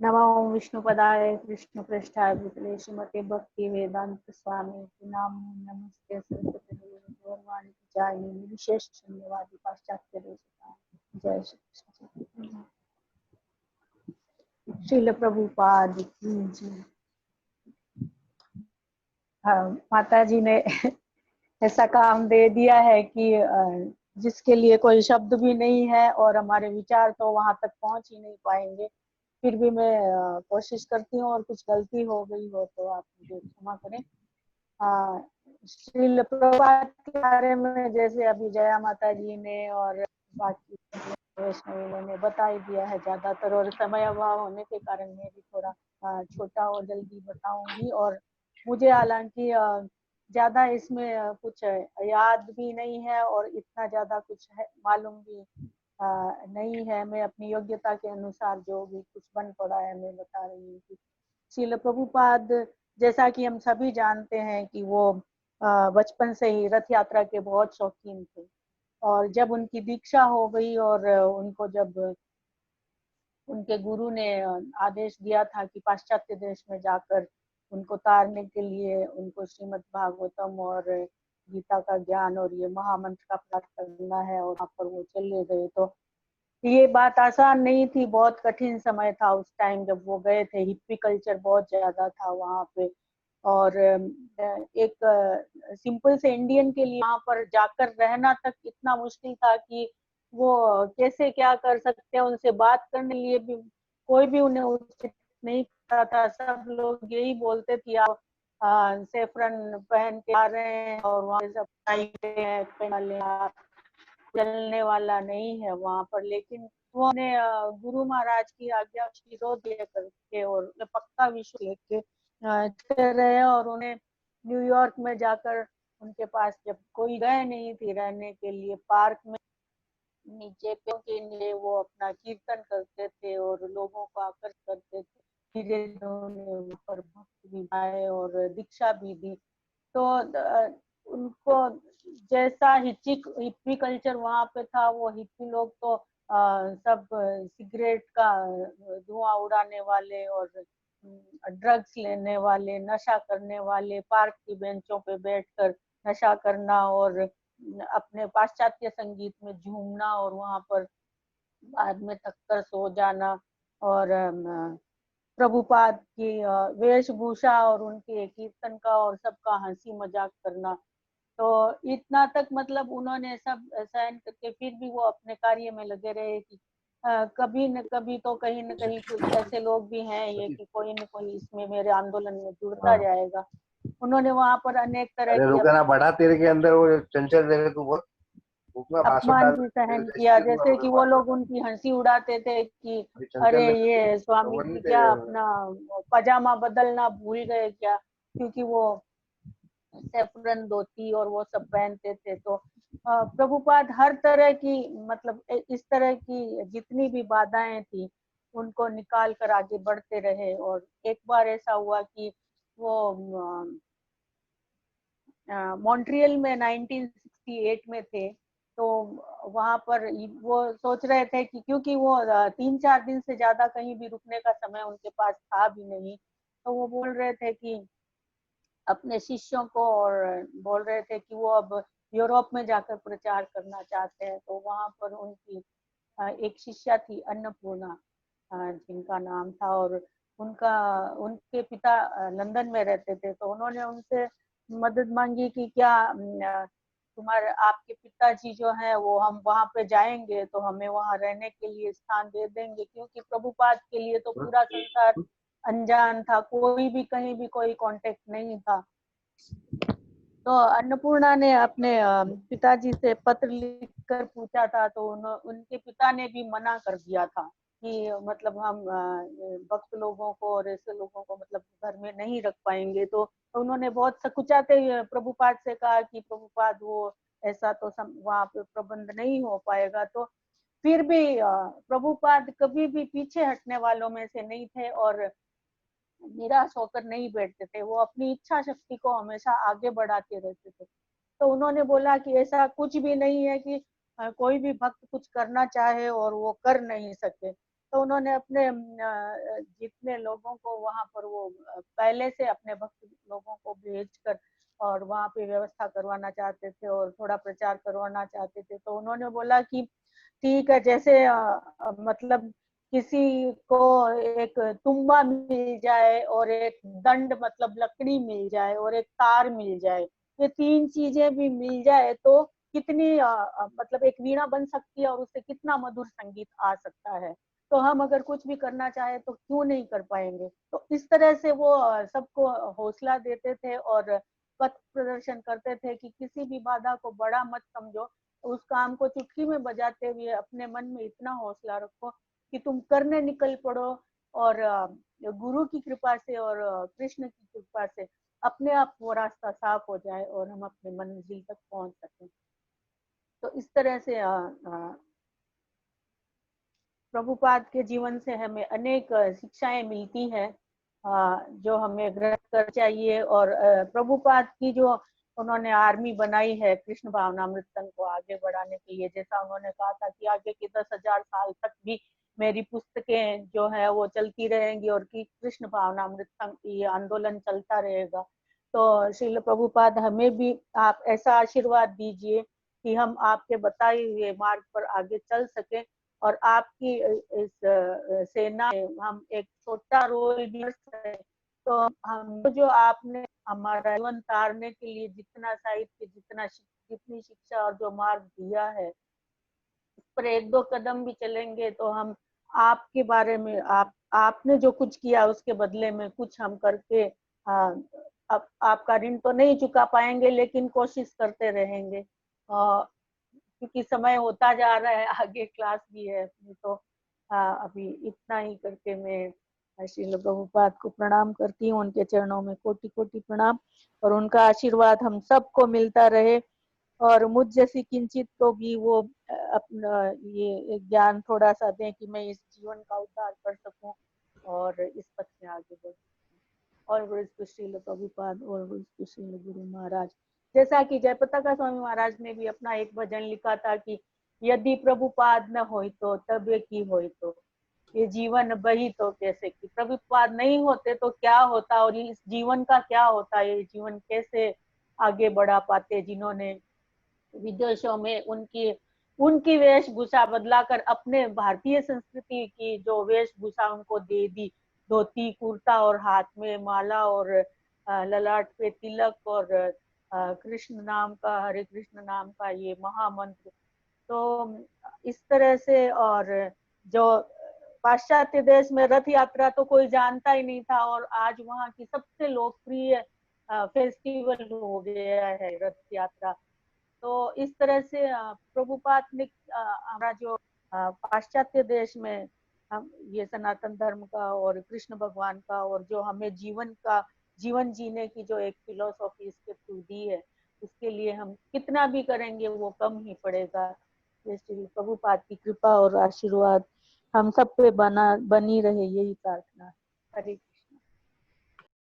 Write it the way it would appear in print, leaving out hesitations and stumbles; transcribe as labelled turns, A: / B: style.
A: नमो विष्णुपदाय कृष्णपृष्ठाय भूतले श्रीमते भक्ति वेदांत स्वामी नाम नमस्ते सरस्वती देवी गौरवाणी प्रचारिणी विशेष शून्यवादी पाश्चात्य देशताय। जय श्री कृष्ण। श्रील प्रभुपाद की जय। माता जी ने ऐसा काम दे दिया है कि जिसके लिए कोई शब्द भी नहीं है और हमारे विचार तो वहां तक पहुंच ही नहीं पाएंगे। फिर भी मैं कोशिश करती हूँ और कुछ गलती हो गई हो तो आप मुझे क्षमा करें। श्रील प्रभुपाद के बारे में जैसे अभी जया माता जी ने और बाकी वैष्णवी ने बता ही दिया है ज्यादातर, और समय अभाव होने के कारण मैं भी थोड़ा छोटा और जल्दी बताऊंगी। और मुझे हालांकि ज्यादा इसमें कुछ याद भी नहीं है और इतना ज्यादा कुछ है मालूम भी नहीं है। मैं अपनी योग्यता के अनुसार जो भी कुछ बन पड़ा है मैं बता रही हूँ कि श्रील प्रभुपाद, जैसा कि हम सभी जानते हैं कि वो बचपन से ही रथ यात्रा के बहुत शौकीन थे। और जब उनकी दीक्षा हो गई और उनको जब उनके गुरु ने आदेश दिया था कि पाश्चात्य देश में जाकर उनको तारने के लिए उनको श्रीमद् भागवतम और गीता का ज्ञान और ये महामंत्र का पाठ करना है, और वहाँ पर वो चले गए। तो ये बात आसान नहीं थी, बहुत कठिन समय था उस टाइम जब वो गए थे। हिप्पी कल्चर बहुत ज्यादा था वहाँ पे, और एक सिंपल से इंडियन के लिए वहाँ पर जाकर रहना तक इतना मुश्किल था कि वो कैसे क्या कर सकते हैं। उनसे बात करने लिए भी कोई भी उन्हें उचित नहीं पता था। सब लोग यही बोलते थे आप सेफरन पहन के आ रहे हैं और वहाँ सब चलने वाला नहीं है वहाँ पर। लेकिन उन्होंने गुरु महाराज की आज्ञा विरोध करके और पक्का विश्वास लेके चल रहे, और उन्हें न्यूयॉर्क में जाकर उनके पास जब कोई गए नहीं थे रहने के लिए, पार्क में नीचे पेड़ों के नीचे वो अपना कीर्तन करते थे और लोगों को आकर्षित करते थे। धीरे धीरे उन्होंने पर भक्त भी आए और दीक्षा भी दी। तो उनको जैसा हिप्पी कल्चर वहां पे था, वो हिप्पी लोग तो सब सिगरेट का धुआं उड़ाने वाले और ड्रग्स लेने वाले, नशा करने वाले, पार्क की बेंचों पे बैठकर नशा करना और अपने पाश्चात्य संगीत में झूमना और वहां पर बाद में थक कर सो जाना, और प्रभुपाद की वेशभूषा और उनके कीर्तन का और सबका हंसी मजाक करना। तो इतना तक मतलब उन्होंने सब सहन करके फिर भी वो अपने कार्य में लगे रहे कि कभी न कभी तो कहीं न कहीं कुछ ऐसे लोग भी हैं ये कि कोई न कोई इसमें मेरे आंदोलन में जुड़ता जाएगा। उन्होंने वहां पर अनेक तरह
B: अरे
A: की
B: रुके ना, बढ़ा तेरे के अंदर वो चंचल जगह तू बहुत उसमें पासवर्ड
A: अपमान
B: डाल
A: भी
B: तेरे
A: सहन
B: देश
A: किया।
B: के दूंगा
A: जैसे
B: मगर
A: कि वो लोग
B: पासवर्ड
A: उनकी हंसी उड़ाते थे कि
B: अभी
A: अरे
B: चंचल
A: ये स्वामी
B: नहीं
A: जी क्या
B: तेरे
A: अपना पजामा बदलना भूल गए क्या, क्योंकि वो सेफरन धोती और वो सब पहनते थे। तो प्रभुपाद हर तरह की मतलब इस तरह की जितनी भी बाधाएं थी उनको निकाल कर आगे बढ़ते रहे। और एक बार ऐसा हुआ कि वो मॉन्ट्रियल में 1968 में थे। तो वहां पर वो सोच रहे थे कि क्योंकि वो 3-4 दिन से ज्यादा कहीं भी रुकने का समय उनके पास था भी नहीं, तो वो बोल रहे थे कि अपने शिष्यों को, और बोल रहे थे कि वो अब यूरोप में जाकर प्रचार करना चाहते हैं। तो वहां पर उनकी एक शिष्या थी अन्नपूर्णा जिनका नाम था, और उनका उनके पिता लंदन में रहते थे। तो उन्होंने उनसे मदद मांगी कि क्या तुम्हारे आपके पिताजी जो है वो हम वहां पे जाएंगे तो हमें वहां रहने के लिए स्थान दे देंगे, क्योंकि प्रभुपाद के लिए तो पूरा संसार अनजान था, कोई भी कहीं भी कोई कांटेक्ट नहीं था। तो अन्नपूर्णा ने अपने पिताजी से पत्र लिखकर पूछा था, तो उनके पिता ने भी मना कर दिया था कि मतलब हम भक्त लोगों को और ऐसे लोगों को मतलब घर में नहीं रख पाएंगे। तो उन्होंने बहुत सकुचाते हुए प्रभुपाद से कहा कि प्रभुपाद वो ऐसा तो वहाँ पे प्रबंध नहीं हो पाएगा। तो फिर भी प्रभुपाद कभी भी पीछे हटने वालों में से नहीं थे और निराश होकर नहीं बैठते थे। वो अपनी इच्छा शक्ति को हमेशा आगे बढ़ाते रहते थे। तो उन्होंने बोला कि ऐसा कुछ भी नहीं है कि कोई भी भक्त कुछ करना चाहे और वो कर नहीं सके। तो उन्होंने अपने जितने लोगों को वहां पर वो पहले से अपने भक्त लोगों को भेजकर और वहां पे व्यवस्था करवाना चाहते थे और थोड़ा प्रचार करवाना चाहते थे। तो उन्होंने बोला कि ठीक है, जैसे मतलब किसी को एक तुम्बा मिल जाए और एक दंड मतलब लकड़ी मिल जाए और एक तार मिल जाए, ये तीन चीजें भी मिल जाए तो कितनी मतलब एक वीणा बन सकती है और उससे कितना मधुर संगीत आ सकता है। तो हम अगर कुछ भी करना चाहे तो क्यों नहीं कर पाएंगे। तो इस तरह से वो सबको हौसला देते थे और पथ प्रदर्शन करते थे कि किसी भी बाधा को बड़ा मत समझो, उस काम को चुटकी में बजाते हुए अपने मन में इतना हौसला रखो कि तुम करने निकल पड़ो और गुरु की कृपा से और कृष्ण की कृपा से अपने आप वो रास्ता साफ हो जाए और हम अपने मंजिल तक पहुंच सकें। तो इस तरह से प्रभुपाद के जीवन से हमें अनेक शिक्षाएं मिलती है जो हमें ग्रहण कर चाहिए। और प्रभुपाद की जो उन्होंने आर्मी बनाई है कृष्ण भावनामृत संघ को आगे बढ़ाने के लिए, जैसा उन्होंने कहा था कि आगे के 10,000 साल तक भी मेरी पुस्तकें जो है वो चलती रहेंगी और कि कृष्ण भावनामृत संघ ये आंदोलन चलता रहेगा। तो श्रील प्रभुपाद हमें भी आप ऐसा आशीर्वाद दीजिए कि हम आपके बताए हुए मार्ग पर आगे चल सके और आपकी इस सेना हम एक छोटा रोल भी है। तो हम जो आपने हमारा जीवन तारने के लिए जितना साहित्य जितनी शिक्षा और जो मार्ग दिया है उस पर एक दो कदम भी चलेंगे तो हम आपके बारे में आपने जो कुछ किया उसके बदले में कुछ हम करके आपका ऋण तो नहीं चुका पाएंगे लेकिन कोशिश करते रहेंगे। क्योंकि समय होता जा रहा है, आगे क्लास भी है अपनी। तो अभी इतना ही करके मैं श्रील प्रभुपाद को प्रणाम करती हूँ, उनके चरणों में कोटि कोटि प्रणाम और उनका आशीर्वाद हम सबको मिलता रहे और मुझ जैसी किंचित को भी वो अपना ये ज्ञान थोड़ा सा दें कि मैं इस जीवन का उद्धार कर सकूं और इस पथ में आगे बढ़ सकूं। और श्रील प्रभुपाद और श्रील गुरु महाराज। जैसा कि जयपताका स्वामी महाराज ने भी अपना एक भजन लिखा था कि यदि प्रभुपाद न होई तो तबे की होई तो ये जीवन बही तो कैसे की। प्रभुपाद नहीं होते तो क्या होता और इस जीवन का क्या होता, ये जीवन कैसे आगे बढ़ा पाते जिन्होंने विदेशों में उनकी वेशभूषा बदलाकर अपने भारतीय संस्कृति की जो वेशभूषा उनको दे दी, धोती कुर्ता और हाथ में माला और ललाट पे तिलक और कृष्ण नाम का हरे कृष्ण नाम का ये महामंत्र। तो इस तरह से और जो पाश्चात्य देश में रथ यात्रा तो कोई जानता ही नहीं था और आज वहाँ की सबसे लोकप्रिय फेस्टिवल हो गया है रथ यात्रा। तो इस तरह से प्रभुपाद ने हमारा जो पाश्चात्य देश में हम ये सनातन धर्म का और कृष्ण भगवान का और जो हमें जीवन जीने की जो एक फिलोसॉफी इसके थ्रू दी है, उसके लिए हम कितना भी करेंगे वो कम ही पड़ेगा। श्री प्रभुपाद की कृपा और आशीर्वाद हम सब पे बनी रहे, यही प्रार्थना। हरे